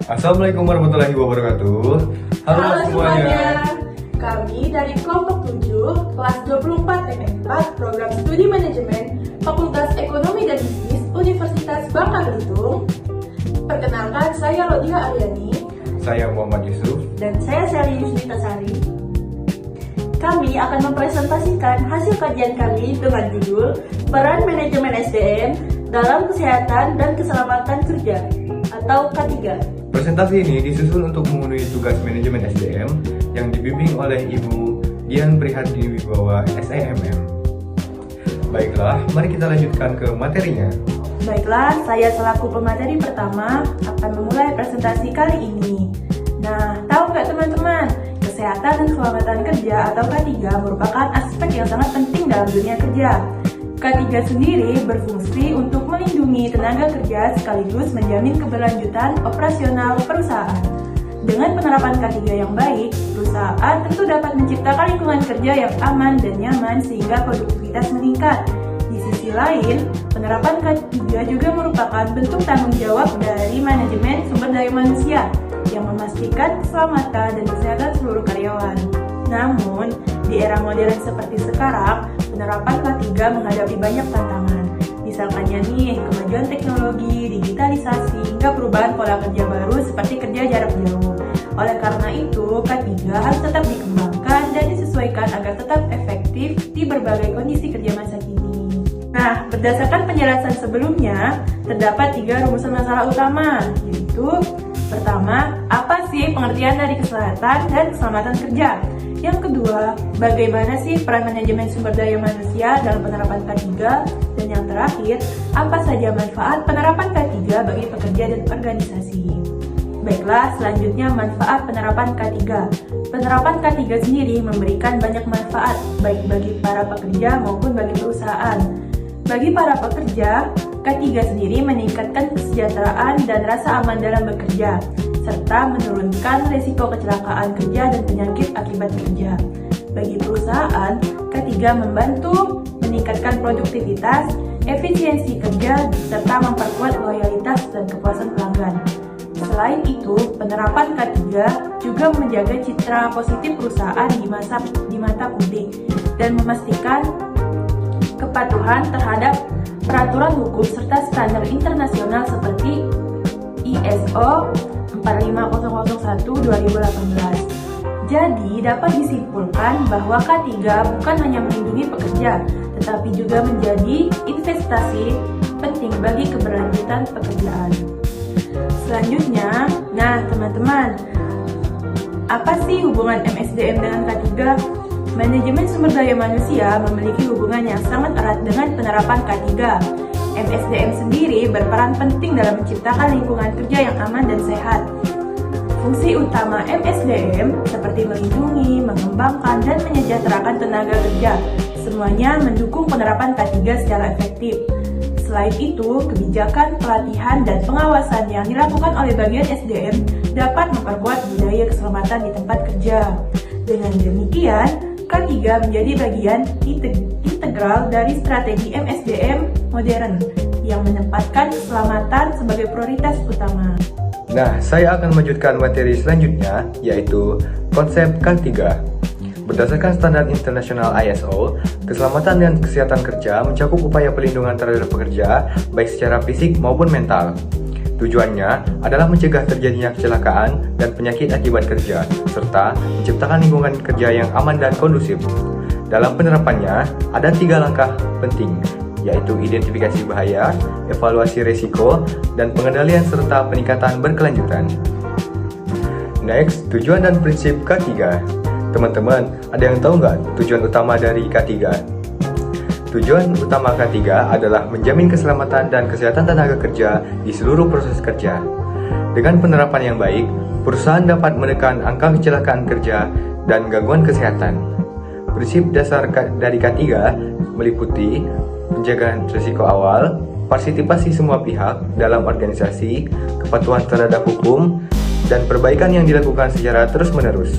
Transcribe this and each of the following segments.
Assalamualaikum warahmatullahi wabarakatuh. Halo semuanya. Kami dari kelompok 7, kelas 24 M4, program studi manajemen, Fakultas Ekonomi dan Bisnis, Universitas Bangka Belitung. Perkenalkan, saya Rodia Aryani. Saya Muhammad Yusuf. Dan saya Sally Yusnitasari. Kami akan mempresentasikan hasil kajian kami dengan judul Peran Manajemen SDM dalam Kesehatan dan Keselamatan Kerja atau K3. Presentasi ini disusun untuk memenuhi tugas manajemen SDM yang dibimbing oleh Ibu Dian Prihatini Wibawa SEMM. Baiklah, mari kita lanjutkan ke materinya. Baiklah, saya selaku pemateri pertama akan memulai presentasi kali ini. Nah, tahu nggak teman-teman? Kesehatan dan keselamatan kerja atau K3 merupakan aspek yang sangat penting dalam dunia kerja. K3 sendiri berfungsi untuk melindungi tenaga kerja sekaligus menjamin keberlanjutan operasional perusahaan. Dengan penerapan K3 yang baik, perusahaan tentu dapat menciptakan lingkungan kerja yang aman dan nyaman sehingga produktivitas meningkat. Di sisi lain, penerapan K3 juga merupakan bentuk tanggung jawab dari manajemen sumber daya manusia yang memastikan keselamatan dan kesehatan seluruh karyawan. Namun, di era modern seperti sekarang, penerapan K3 menghadapi banyak tantangan. Misalkannya nih, kemajuan teknologi, digitalisasi, hingga perubahan pola kerja baru seperti kerja jarak jauh. Oleh karena itu, K3 harus tetap dikembangkan dan disesuaikan agar tetap efektif di berbagai kondisi kerja masa kini. Nah, berdasarkan penjelasan sebelumnya, terdapat 3 rumusan masalah utama, yaitu pertama, apa sih pengertian dari kesehatan dan keselamatan kerja? Yang kedua, bagaimana sih peran manajemen sumber daya manusia dalam penerapan K3? Dan yang terakhir, apa saja manfaat penerapan K3 bagi pekerja dan organisasi? Baiklah, selanjutnya manfaat penerapan K3. Penerapan K3 sendiri memberikan banyak manfaat, baik bagi para pekerja maupun bagi perusahaan. Bagi para pekerja, K3 sendiri meningkatkan kesejahteraan dan rasa aman dalam bekerja, serta menurunkan risiko kecelakaan kerja dan penyakit akibat kerja. Bagi perusahaan, K3 membantu meningkatkan produktivitas, efisiensi kerja, serta memperkuat loyalitas dan kepuasan pelanggan. Selain itu, penerapan K3 juga menjaga citra positif perusahaan di mata publik dan memastikan kepatuhan terhadap peraturan hukum serta standar internasional seperti ISO 45001-2018. Jadi, dapat disimpulkan bahwa K3 bukan hanya melindungi pekerja, tetapi juga menjadi investasi penting bagi keberlanjutan pekerjaan. Selanjutnya, nah teman-teman, apa sih hubungan MSDM dengan K3? Manajemen sumber daya manusia memiliki hubungan yang sangat erat dengan penerapan K3. MSDM sendiri berperan penting dalam menciptakan lingkungan kerja yang aman dan sehat. Fungsi utama MSDM seperti melindungi, mengembangkan, dan menyejahterakan tenaga kerja. Semuanya mendukung penerapan K3 secara efektif. Selain itu, kebijakan, pelatihan, dan pengawasan yang dilakukan oleh bagian SDM dapat memperkuat budaya keselamatan di tempat kerja. Dengan demikian, K3 menjadi bagian integral dari strategi MSDM modern yang menempatkan keselamatan sebagai prioritas utama. Nah, saya akan melanjutkan materi selanjutnya, yaitu konsep K3. Berdasarkan standar internasional ISO, keselamatan dan kesehatan kerja mencakup upaya pelindungan terhadap pekerja, baik secara fisik maupun mental. Tujuannya adalah mencegah terjadinya kecelakaan dan penyakit akibat kerja, serta menciptakan lingkungan kerja yang aman dan kondusif. Dalam penerapannya, ada 3 langkah penting, yaitu identifikasi bahaya, evaluasi risiko, dan pengendalian serta peningkatan berkelanjutan. Next, tujuan dan prinsip K3. Teman-teman, ada yang tahu nggak tujuan utama dari K3? Tujuan utama K3 adalah menjamin keselamatan dan kesehatan tenaga kerja di seluruh proses kerja. Dengan penerapan yang baik, perusahaan dapat menekan angka kecelakaan kerja dan gangguan kesehatan. Prinsip dasar dari K3 meliputi penjagaan risiko awal, partisipasi semua pihak dalam organisasi, kepatuhan terhadap hukum, dan perbaikan yang dilakukan secara terus-menerus.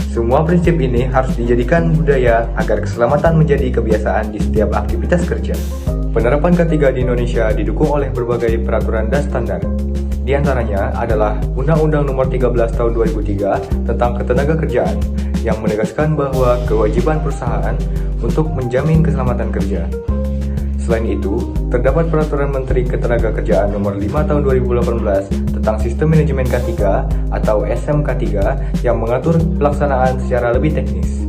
Semua prinsip ini harus dijadikan budaya agar keselamatan menjadi kebiasaan di setiap aktivitas kerja. Penerapan K3 di Indonesia didukung oleh berbagai peraturan dan standar. Di antaranya adalah Undang-Undang Nomor 13 Tahun 2003 tentang Ketenagakerjaan yang menegaskan bahwa kewajiban perusahaan untuk menjamin keselamatan kerja. Selain itu, terdapat Peraturan Menteri Ketenagakerjaan Nomor 5 Tahun 2018 tentang Sistem Manajemen K3 atau SMK3 yang mengatur pelaksanaan secara lebih teknis.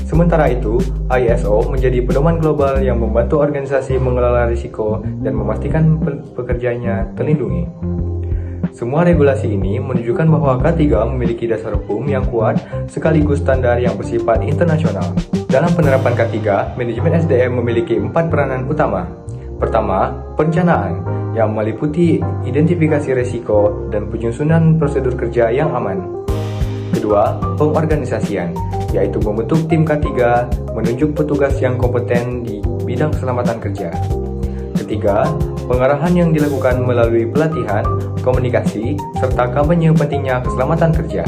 Sementara itu, ISO menjadi pedoman global yang membantu organisasi mengelola risiko dan memastikan pekerjanya terlindungi. Semua regulasi ini menunjukkan bahwa K3 memiliki dasar hukum yang kuat sekaligus standar yang bersifat internasional. Dalam penerapan K3, manajemen SDM memiliki 4 peranan utama. Pertama, perencanaan yang meliputi identifikasi risiko dan penyusunan prosedur kerja yang aman. Kedua, pengorganisasian, yaitu membentuk tim K3, menunjuk petugas yang kompeten di bidang keselamatan kerja. Ketiga, pengarahan yang dilakukan melalui pelatihan, komunikasi, serta kampanye pentingnya keselamatan kerja.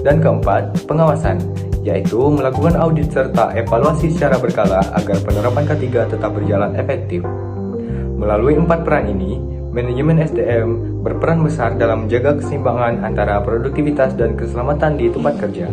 Dan keempat, pengawasan, yaitu melakukan audit serta evaluasi secara berkala agar penerapan K3 tetap berjalan efektif. Melalui 4 peran ini, manajemen SDM berperan besar dalam menjaga keseimbangan antara produktivitas dan keselamatan di tempat kerja.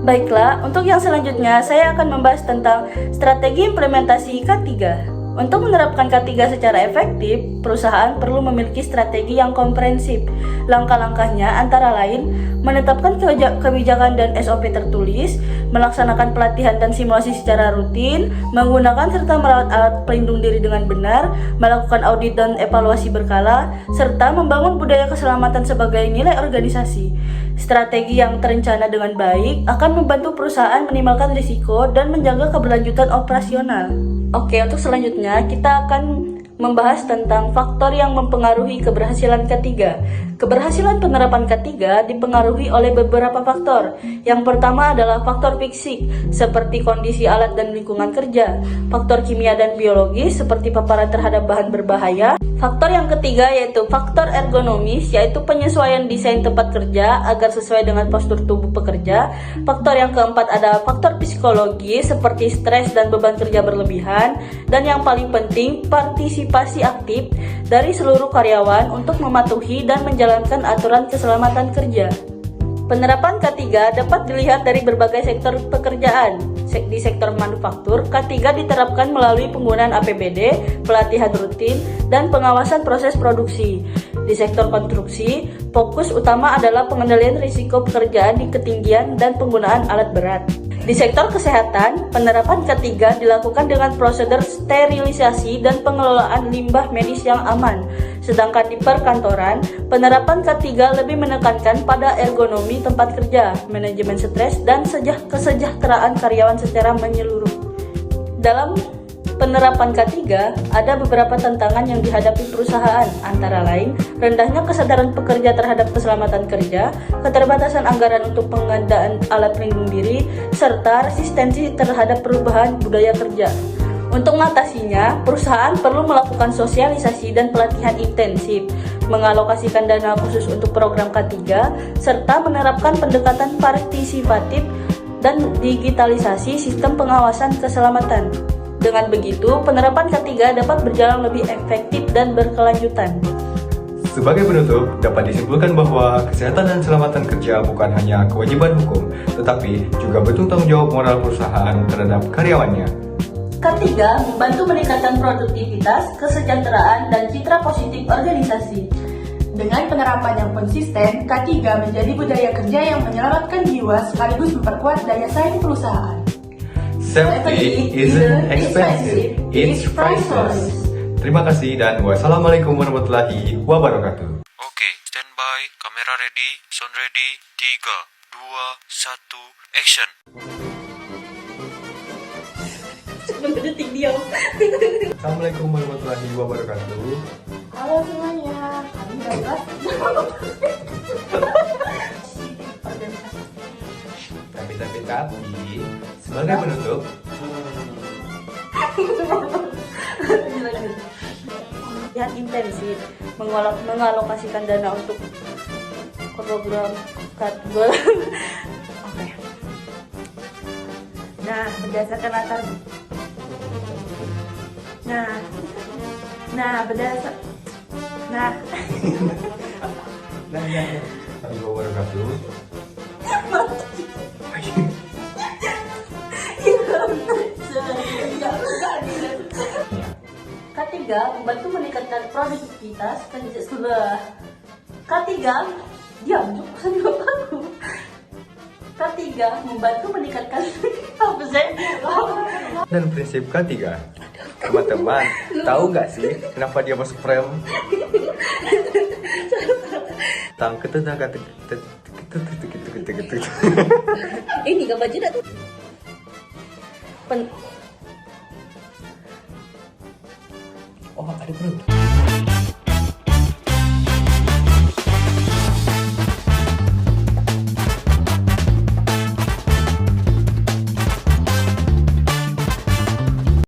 Baiklah, untuk yang selanjutnya saya akan membahas tentang strategi implementasi K3. Untuk menerapkan K3 secara efektif, perusahaan perlu memiliki strategi yang komprehensif. Langkah-langkahnya antara lain menetapkan kebijakan dan SOP tertulis, melaksanakan pelatihan dan simulasi secara rutin, menggunakan serta merawat alat pelindung diri dengan benar, melakukan audit dan evaluasi berkala, serta membangun budaya keselamatan sebagai nilai organisasi. Strategi yang terencana dengan baik akan membantu perusahaan minimalkan risiko dan menjaga keberlanjutan operasional. Oke, untuk selanjutnya kita akan membahas tentang faktor yang mempengaruhi keberhasilan K3. Keberhasilan penerapan K3 dipengaruhi oleh beberapa faktor. Yang pertama adalah faktor fisik, seperti kondisi alat dan lingkungan kerja. Faktor kimia dan biologis, seperti paparan terhadap bahan berbahaya. Faktor yang ketiga yaitu faktor ergonomis, yaitu penyesuaian desain tempat kerja agar sesuai dengan postur tubuh pekerja. Faktor yang keempat adalah faktor psikologis, seperti stres dan beban kerja berlebihan. Dan yang paling penting, partisipasi aktif dari seluruh karyawan untuk mematuhi dan menjalankan aturan keselamatan kerja. Penerapan K3 dapat dilihat dari berbagai sektor pekerjaan. Di sektor manufaktur, K3 diterapkan melalui penggunaan APBD, pelatihan rutin, dan pengawasan proses produksi. Di sektor konstruksi, fokus utama adalah pengendalian risiko pekerjaan di ketinggian dan penggunaan alat berat. Di sektor kesehatan, penerapan K3 dilakukan dengan prosedur sterilisasi dan pengelolaan limbah medis yang aman. Sedangkan di perkantoran, penerapan K3 lebih menekankan pada ergonomi tempat kerja, manajemen stres, dan kesejahteraan karyawan secara menyeluruh. Dalam penerapan K3, ada beberapa tantangan yang dihadapi perusahaan, antara lain rendahnya kesadaran pekerja terhadap keselamatan kerja, keterbatasan anggaran untuk pengadaan alat pelindung diri, serta resistensi terhadap perubahan budaya kerja. Untuk mengatasinya, perusahaan perlu melakukan sosialisasi dan pelatihan intensif, mengalokasikan dana khusus untuk program K3, serta menerapkan pendekatan partisipatif dan digitalisasi sistem pengawasan keselamatan. Dengan begitu, penerapan K3 dapat berjalan lebih efektif dan berkelanjutan. Sebagai penutup, dapat disimpulkan bahwa kesehatan dan keselamatan kerja bukan hanya kewajiban hukum, tetapi juga bentuk tanggung jawab moral perusahaan terhadap karyawannya. K3 membantu meningkatkan produktivitas, kesejahteraan, dan citra positif organisasi. Dengan penerapan yang konsisten, K3 menjadi budaya kerja yang menyelamatkan jiwa sekaligus memperkuat daya saing perusahaan. Safety isn't expensive, it's priceless. Terima kasih dan wassalamualaikum warahmatullahi wabarakatuh. Oke, standby, kamera ready, sound ready, 3, 2, 1, action. Assalamualaikum warahmatullahi wabarakatuh. Halo semuanya, kami dapat Tapi, sebagai penutup, Yang intensif, mengalokasikan dana untuk program K3. Oke. Nah, berdasarkan latar Nah, berdasarkan Assalamualaikum wabarakatuh. Ketiga, membantu meningkatkan produktivitas kerja sebelah. Ketiga, diam, cukup aku. Ketiga, membantu meningkatkan apa sih? Dan prinsip ketiga, teman-teman, tahu nggak sih kenapa dia masuk frame? Tang ketenaga Ini gak baju dah tuh. Oh, ada perut.